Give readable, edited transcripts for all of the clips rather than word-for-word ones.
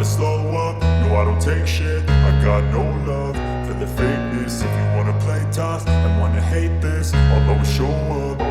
never slow up, no I don't take shit. I got no love for the fakeness. If you wanna play tough and wanna hate this, I'll always show up.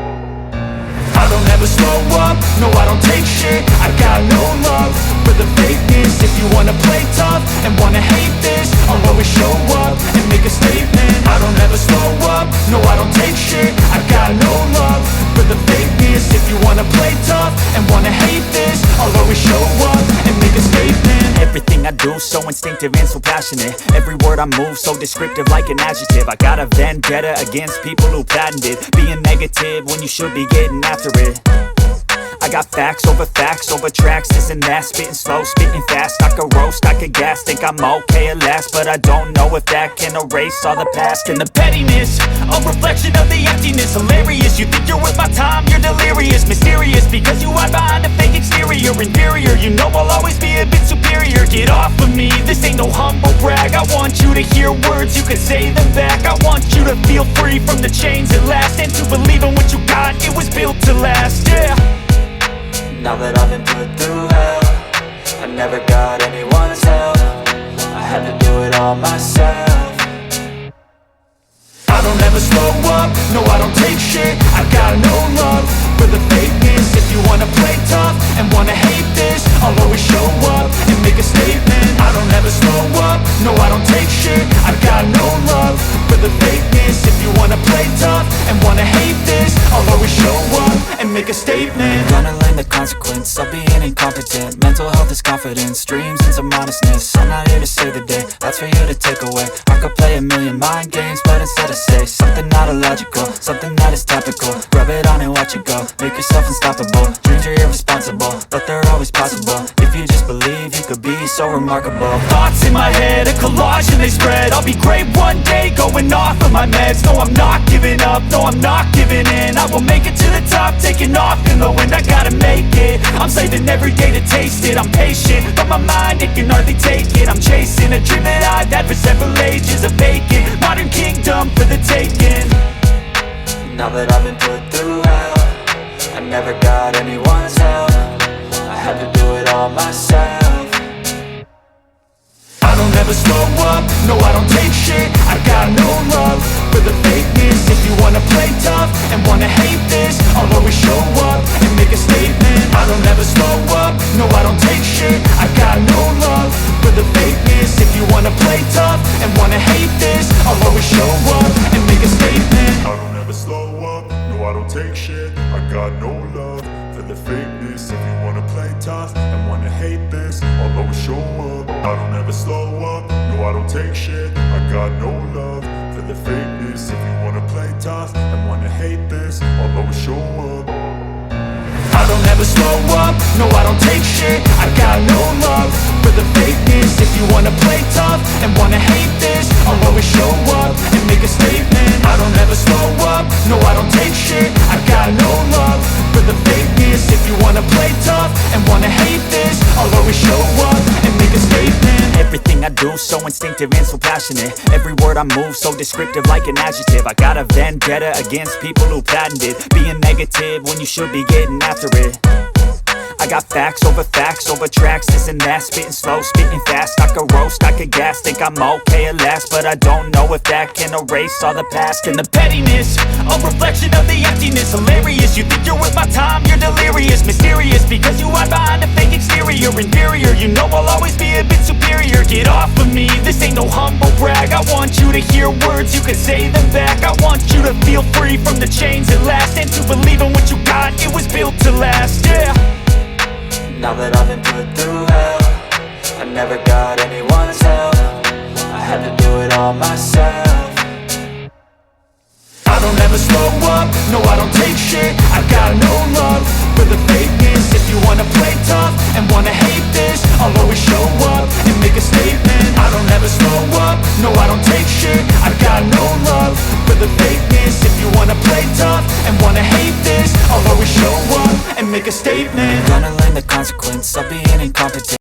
I don't ever slow up, no I don't take shit. I got no love for the fakeness. If you wanna play tough and wanna hate this, I'll always show up and make a statement. I don't ever slow up, no I don't take shit. I got no love for the fakeness. If you wanna play tough and wanna hate this, I'll always show up and make a statement. Everything I do so instinctive and so passionate. Every word I move so descriptive like an adjective. I got a vendetta against people who patented being negative when you should be getting after it. I got facts over tracks, this and that. Spitting slow, spitting fast. I could roast, I could gas. Think I'm okay at last, but I don't know if that can erase all the past. And the pettiness, a reflection of the emptiness. Hilarious, you think you're worth my time, you're delirious. Mysterious, because you hide behind a fake exterior. Inferior, you know I'll always be a bit superior. Get off of me, this ain't no humble brag. I want you to hear words, you can say them back. I want you to feel free from the chains at last, and to believe in what you got, it was built to last, yeah. Now that I've been put through hell, I never got anyone's help. I had to do it all myself. I don't ever slow up, no I don't take shit. I got no love for the fakeness. If you wanna play tough and wanna hate this, I'll always show up and make a statement. I don't ever slow up, no I don't take shit. I got no love for the fakeness. If you wanna play tough and wanna hate this, I'll always show up and make a statement. Gonna learn the consequence of being incompetent. Mental health is confidence, dreams and some honestness. I'm not here to save the day, that's for you to take away. I could play a million mind games, but instead I say something not illogical, something that is topical. Rub it on and watch it go, make yourself unstoppable. Dreams are irresponsible, but they're always possible. If you just believe, you could be so remarkable. Thoughts in my head, a collage and they spread. I'll be great one day, going off of my meds. No, I'm not giving up, no, I'm not giving in. I will make it to the top, taking off in the wind. I gotta make it, I'm saving every day to taste it. I'm patient, but my mind, it can hardly take it. I'm chasing a dream that I've had for several ages. A vacant, modern kingdom for the taking. Now that I've been put through hell, I never got anyone's help. I had to do it all myself. I don't ever slow up, no I don't take shit. I got no love for the fakeness. If you wanna play tough and wanna hate this, I'll always show up and make a statement. I don't ever slow up, no I don't take shit. I got no love for the fakeness. If you wanna play tough and wanna hate this, I'll always show up and make a statement. I don't ever slow up, no I don't take shit. I got no love for the fakeness. If you wanna play tough and wanna hate this, I'll always show up. I don't ever slow up, no I don't take shit. I got no love for the fakeness. If you wanna play tough and wanna hate this, I'll always show up. I don't ever slow up, no I don't take shit. I got no love for the fakeness. If you wanna play tough and wanna hate this, I'll always show up and make a statement. I don't ever slow up, no I don't take shit. I got no love for the fakeness. If you wanna play tough and wanna hate this, I'll always show up and make a statement. Everything I do so instinctive and so passionate. Every word I move so descriptive like an adjective. I got a vendetta against people who patented being negative when you should be getting after it. I got facts over tracks, this and that. Spitting slow, spitting fast. I could roast, I could gas. Think I'm okay at last, but I don't know if that can erase all the past. And the pettiness, a reflection of the emptiness. Hilarious, you think you're worth my time, you're delirious. Mysterious, because you hide behind a fake exterior. Inferior, you know I'll always be a bit superior. Get off of me, this ain't no humble brag. I want you to hear words, you can say them back. I want you to feel free from the chains at last, and to believe in what you got, it was built to last, yeah. Now that I've been put through hell, I never got anyone's help. I had to do it all myself. I don't ever slow up, no I don't take shit. I got no love for the fakeness. If you wanna play tough and wanna hate this, I'll always show up and make a statement. I don't ever slow up, no I don't take shit. I got no love for the fakeness. If you wanna play tough and wanna hate this, I'll always show up and make a statement. Gonna learn the consequence of being incompetent.